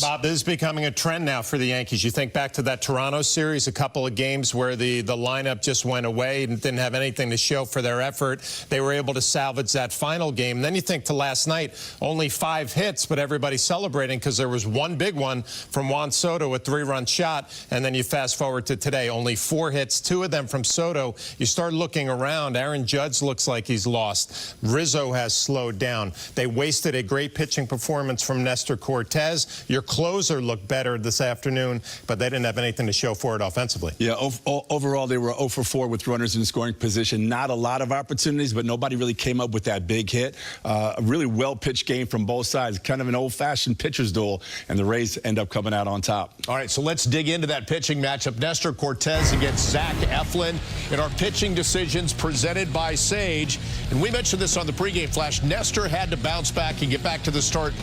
Bob, this is becoming a trend now for the Yankees. You think back to that Toronto series, a couple of games where the lineup just went away and didn't have anything to show for their effort. They were able to salvage that final game. And then you think to last night, only 5 hits, but everybody celebrating because there was one big one from Juan Soto, a 3-run shot. And then you fast forward to today, only 4 hits, 2 of them from Soto. You start looking around. Aaron Judge looks like he's lost. Rizzo has slowed down. They wasted a great pitching performance from Nestor Cortes. Your closer looked better this afternoon, but they didn't have anything to show for it offensively. Yeah, overall they were 0 for 4 with runners in scoring position. Not a lot of opportunities, but nobody really came up with that big hit. A really well-pitched game from both sides, kind of an old-fashioned pitcher's duel, and the Rays end up coming out on top. All right, so let's dig into that pitching matchup. Nestor Cortes against Zach Eflin in our pitching decisions presented by Sage. And we mentioned this on the pregame flash. Nestor had to bounce back and get back to the start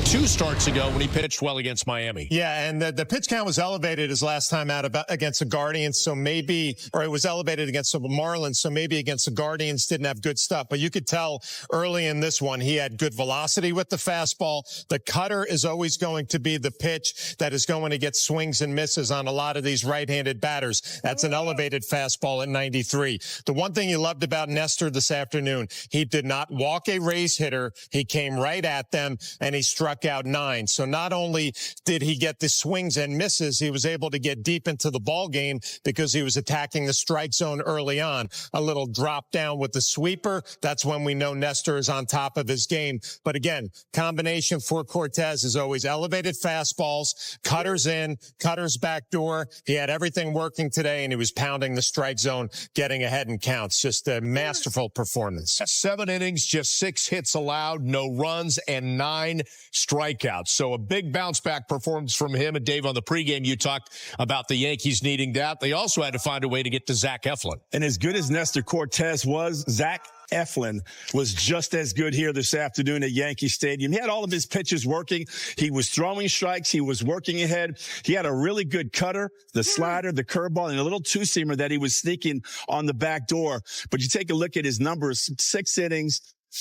2 starts ago when he pitched well against Miami. Yeah, and the pitch count was elevated his last time out against the Guardians, so maybe, or it was elevated against the Marlins, so maybe against the Guardians didn't have good stuff. But you could tell early in this one he had good velocity with the fastball. The cutter is always going to be the pitch that is going to get swings and misses on a lot of these right-handed batters. That's an elevated fastball at 93. The one thing you loved about Nestor this afternoon, he did not walk a Rays hitter. He came right at them, and he struck out 9. So not only did he get the swings and misses, he was able to get deep into the ball game because he was attacking the strike zone early on. A little drop down with the sweeper. That's when we know Nestor is on top of his game. But again, combination for Cortes is always elevated fastballs, cutters in, cutters back door. He had everything working today, and he was pounding the strike zone, getting ahead in counts. Just a masterful performance. 7 innings, just 6 hits allowed, no runs, and 9 strikeouts. So a big bounce-back performance from him. And Dave, on the pregame, you talked about the Yankees needing that. They also had to find a way to get to Zach Eflin. And as good as Nestor Cortes was, Zach Eflin was just as good here this afternoon at Yankee Stadium. He had all of his pitches working. He was throwing strikes. He was working ahead. He had a really good cutter, the slider, the curveball, and a little two-seamer that he was sneaking on the back door. But you take a look at his numbers, 6 innings,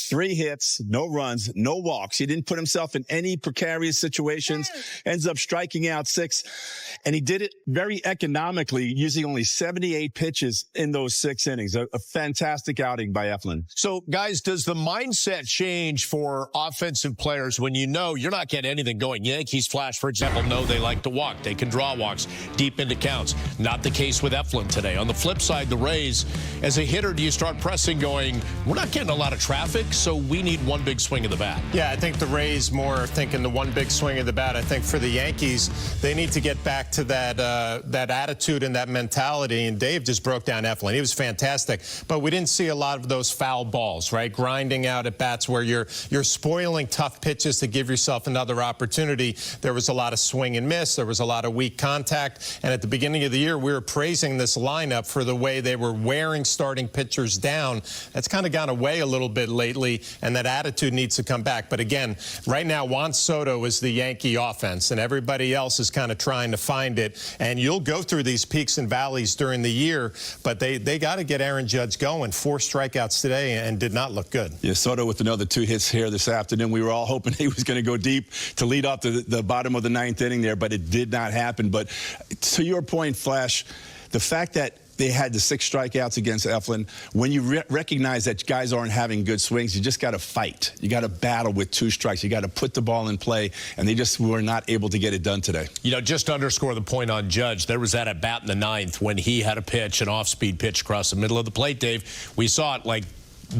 3 hits, no runs, no walks. He didn't put himself in any precarious situations, ends up striking out 6. And he did it very economically, using only 78 pitches in those 6 innings. A fantastic outing by Eflin. So, guys, does the mindset change for offensive players when you know you're not getting anything going? Yankees Flash, for example, know they like to walk. They can draw walks deep into counts. Not the case with Eflin today. On the flip side, the Rays, as a hitter, do you start pressing going, we're not getting a lot of traffic, so we need one big swing of the bat? Yeah, I think the Rays more are thinking the one big swing of the bat. I think for the Yankees, they need to get back to that attitude and that mentality. And Dave just broke down Eflin. He was fantastic, but we didn't see a lot of those foul balls, right? Grinding out at bats where you're spoiling tough pitches to give yourself another opportunity. There was a lot of swing and miss. There was a lot of weak contact. And at the beginning of the year, we were praising this lineup for the way they were wearing starting pitchers down. That's kind of gone away a little bit lately, and that attitude needs to come back. But again, right now, Juan Soto is the Yankee offense, and everybody else is kind of trying to find it. And you'll go through these peaks and valleys during the year, but they got to get Aaron Judge going. 4 strikeouts today and did not look good. Yeah, Soto with another 2 hits here this afternoon. We were all hoping he was going to go deep to lead off the bottom of the 9th inning there, but it did not happen. But to your point, Flash, the fact that they had the 6 strikeouts against Eflin. When you recognize that guys aren't having good swings, you just got to fight. You got to battle with 2 strikes. You got to put the ball in play, and they just were not able to get it done today. You know, just to underscore the point on Judge, there was that at bat in the 9th when he had a pitch, an off-speed pitch across the middle of the plate, Dave. We saw it like,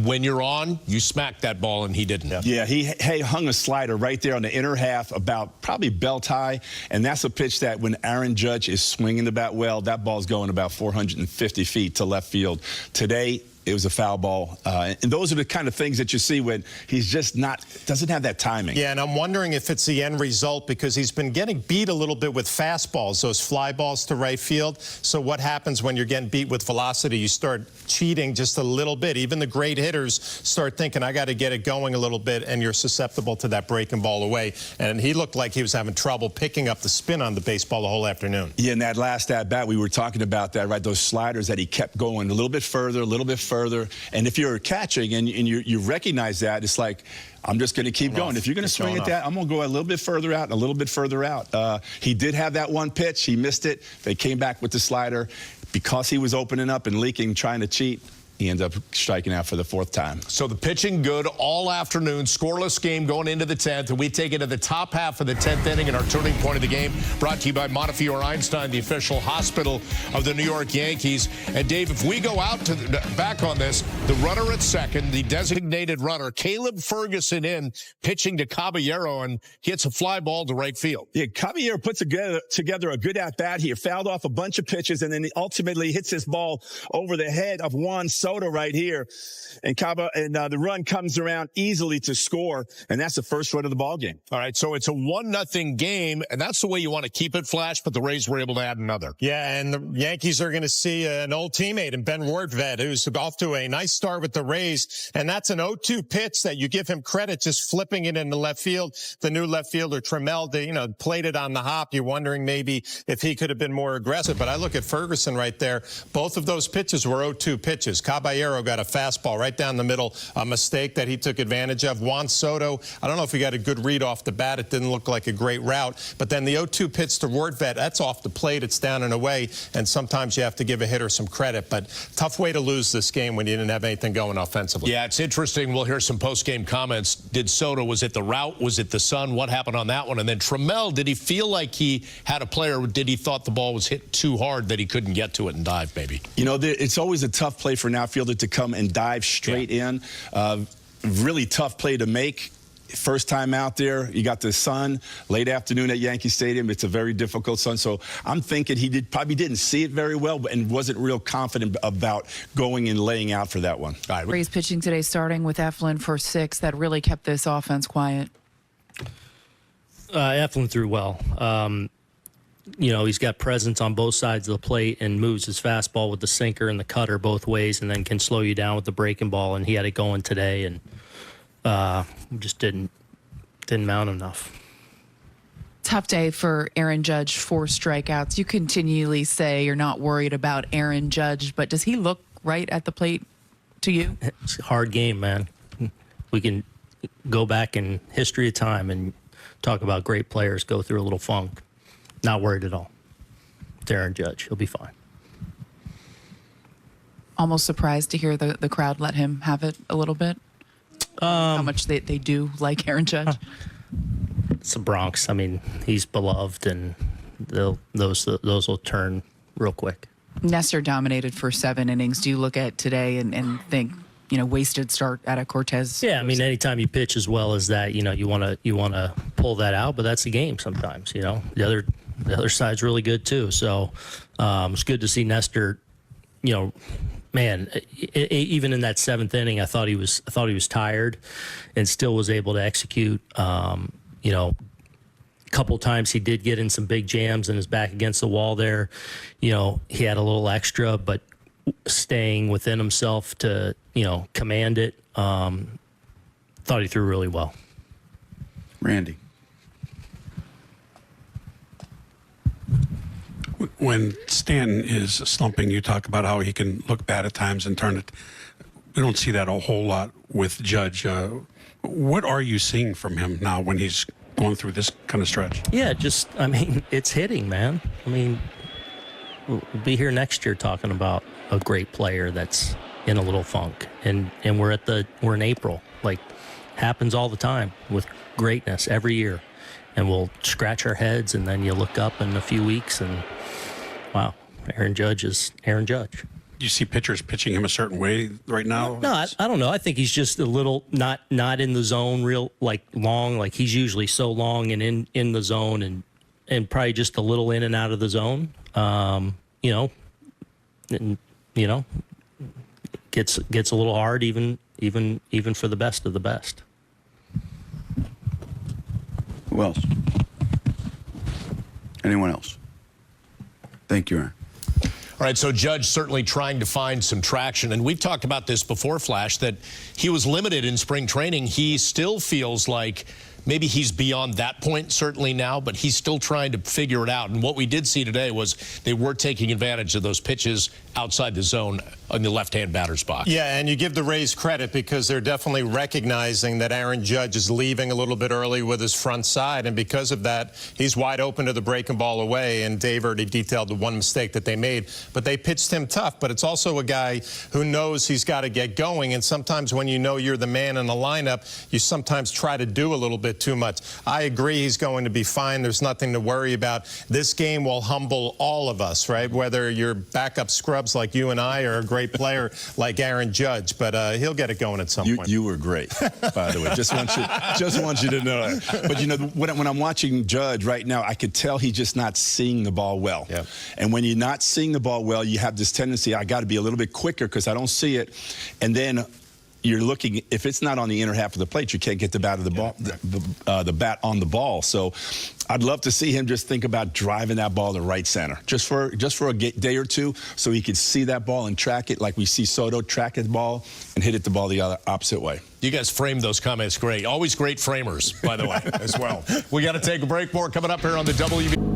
when you're on, you smack that ball, and he didn't. Yeah, he hung a slider right there on the inner half, about probably belt high, and that's a pitch that when Aaron Judge is swinging the bat well, that ball's going about 450 feet to left field. Today, it was a foul ball. And those are the kind of things that you see when he's just doesn't have that timing. Yeah, and I'm wondering if it's the end result because he's been getting beat a little bit with fastballs, those fly balls to right field. So what happens when you're getting beat with velocity? You start cheating just a little bit. Even the great hitters start thinking, I got to get it going a little bit, and you're susceptible to that breaking ball away. And he looked like he was having trouble picking up the spin on the baseball the whole afternoon. Yeah, in that last at-bat, we were talking about that, right? Those sliders that he kept going a little bit further, further. And if you're catching and you recognize that, it's like, I'm just going to keep going. If you're going to swing at that, I'm going to go a little bit further out and a little bit further out. He did have that one pitch. He missed it. They came back with the slider. Because he was opening up and leaking, trying to cheat, he ends up striking out for the 4th time. So the pitching good all afternoon, scoreless game going into the 10th, and we take it to the top half of the 10th inning in our turning point of the game, brought to you by Montefiore Einstein, the official hospital of the New York Yankees. And Dave, if we go out to back on this, the runner at second, the designated runner, Caleb Ferguson in, pitching to Caballero, and hits a fly ball to right field. Yeah, Caballero puts together a good at-bat here, fouled off a bunch of pitches, and then ultimately hits this ball over the head of Juan Soto right here, and the run comes around easily to score, and that's the first run of the ball game. All right, so it's a 1-0 game, and that's the way you want to keep it, Flash, but the Rays were able to add another. Yeah, and the Yankees are going to see an old teammate in Ben Wardvet, who's off to a nice start with the Rays, and that's an 0-2 pitch that you give him credit, just flipping it into left field. The new left fielder, Trammell, played it on the hop. You're wondering maybe if he could have been more aggressive, but I look at Ferguson right there. Both of those pitches were 0-2 pitches. Caballero got a fastball right down the middle, a mistake that he took advantage of. Juan Soto, I don't know if he got a good read off the bat. It didn't look like a great route. But then the 0-2 pitch to Wardvet, that's off the plate. It's down and away. And sometimes you have to give a hitter some credit. But tough way to lose this game when you didn't have anything going offensively. Yeah, it's interesting. We'll hear some post-game comments. Did Soto, was it the route? Was it the sun? What happened on that one? And then Trammell, did he feel like he had a player, or did he thought the ball was hit too hard that he couldn't get to it and dive, maybe? It's always a tough play for an outfielder to come and dive straight in. Really tough play to make. First time out there, you got the sun, late afternoon at Yankee Stadium. It's a very difficult sun. So I'm thinking he probably didn't see it very well and wasn't real confident about going and laying out for that one. All right. Rays pitching today, starting with Eflin for 6. That really kept this offense quiet. Eflin threw well. He's got presence on both sides of the plate and moves his fastball with the sinker and the cutter both ways, and then can slow you down with the breaking ball. And he had it going today, and just didn't mount enough. Tough day for Aaron Judge, 4 strikeouts. You continually say you're not worried about Aaron Judge, but does he look right at the plate to you? It's a hard game, man. We can go back in history of time and talk about great players go through a little funk. Not worried at all. It's Aaron Judge. He'll be fine. Almost surprised to hear the crowd let him have it a little bit. How much they do like Aaron Judge. It's the Bronx. I mean, he's beloved, and those will turn real quick. Nestor dominated for 7 innings. Do you look at today and think, wasted start out of Cortes? Yeah, I mean, anytime you pitch as well as that, you want to pull that out, but that's the game sometimes. The other side's really good too. So it's good to see Nestor. Man, even in that 7th inning, I thought he was tired, and still was able to execute. A couple times he did get in some big jams and his back against the wall there. He had a little extra, but staying within himself to command it. Thought he threw really well. Randy. When Stanton is slumping, you talk about how he can look bad at times and turn it. We don't see that a whole lot with Judge. What are you seeing from him now when he's going through this kind of stretch? Yeah, it's hitting, man. I mean, we'll be here next year talking about a great player that's in a little funk, and we're in April. Like, happens all the time with greatness every year, and we'll scratch our heads, and then you look up in a few weeks and wow, Aaron Judge is Aaron Judge. Do you see pitchers pitching him a certain way right now? No, I don't know. I think he's just a little not in the zone real long. Like, he's usually so long and in the zone, and probably just a little in and out of the zone. Gets a little hard even for the best of the best. Who else? Anyone else? Thank you, Aaron. All right, so Judge certainly trying to find some traction. And we've talked about this before, Flash, that he was limited in spring training. He still feels like maybe he's beyond that point certainly now, but he's still trying to figure it out. And what we did see today was they were taking advantage of those pitches outside the zone in the left-hand batter's box. Yeah, and you give the Rays credit because they're definitely recognizing that Aaron Judge is leaving a little bit early with his front side, and because of that, he's wide open to the breaking ball away, and Dave already detailed the one mistake that they made. But they pitched him tough, but it's also a guy who knows he's got to get going, and sometimes when you know you're the man in the lineup, you sometimes try to do a little bit too much. I agree he's going to be fine. There's nothing to worry about. This game will humble all of us, right? Whether you're backup scrubs like you and I or a great player like Aaron Judge, but he'll get it going at some point. You were great, by the way. Just want you to know that. But, you know, when I'm watching Judge right now, I could tell he's just not seeing the ball well. Yep. And when you're not seeing the ball well, you have this tendency, I got to be a little bit quicker because I don't see it. And then you're looking, if it's not on the inner half of the plate, you can't get the bat of the ball, the bat on the ball. So I'd love to see him just think about driving that ball to right center, just for a day or two, so he could see that ball and track it like we see Soto track his ball and hit it the ball the other opposite way. You guys framed those comments great. Always great framers, by the way, as well. We got to take a break. More coming up here on the WB.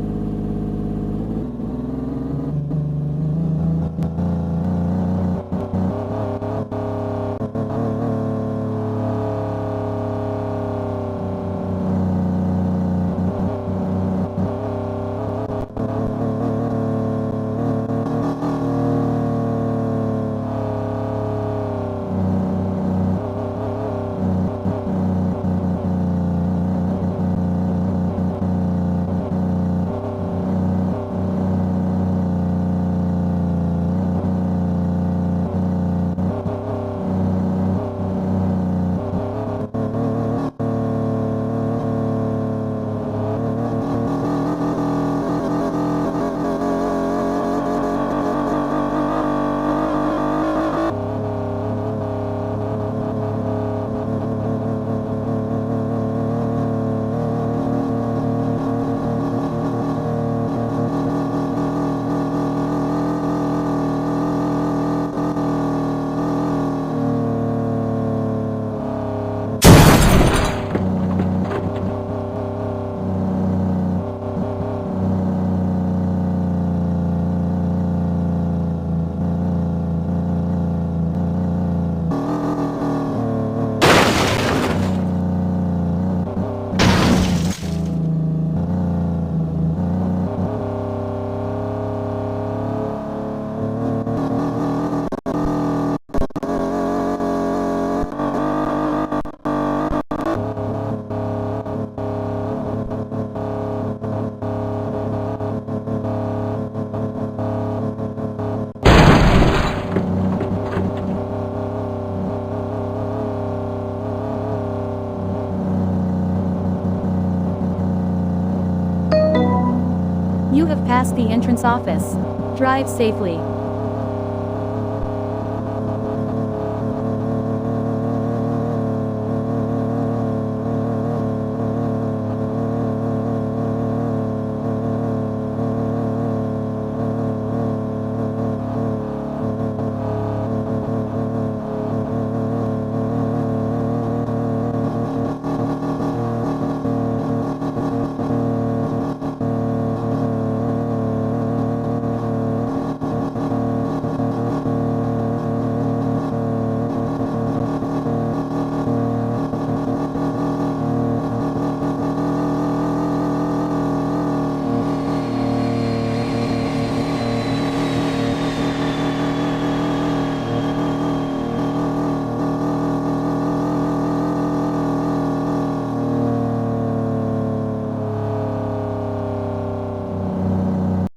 You have passed the entrance office. Drive safely.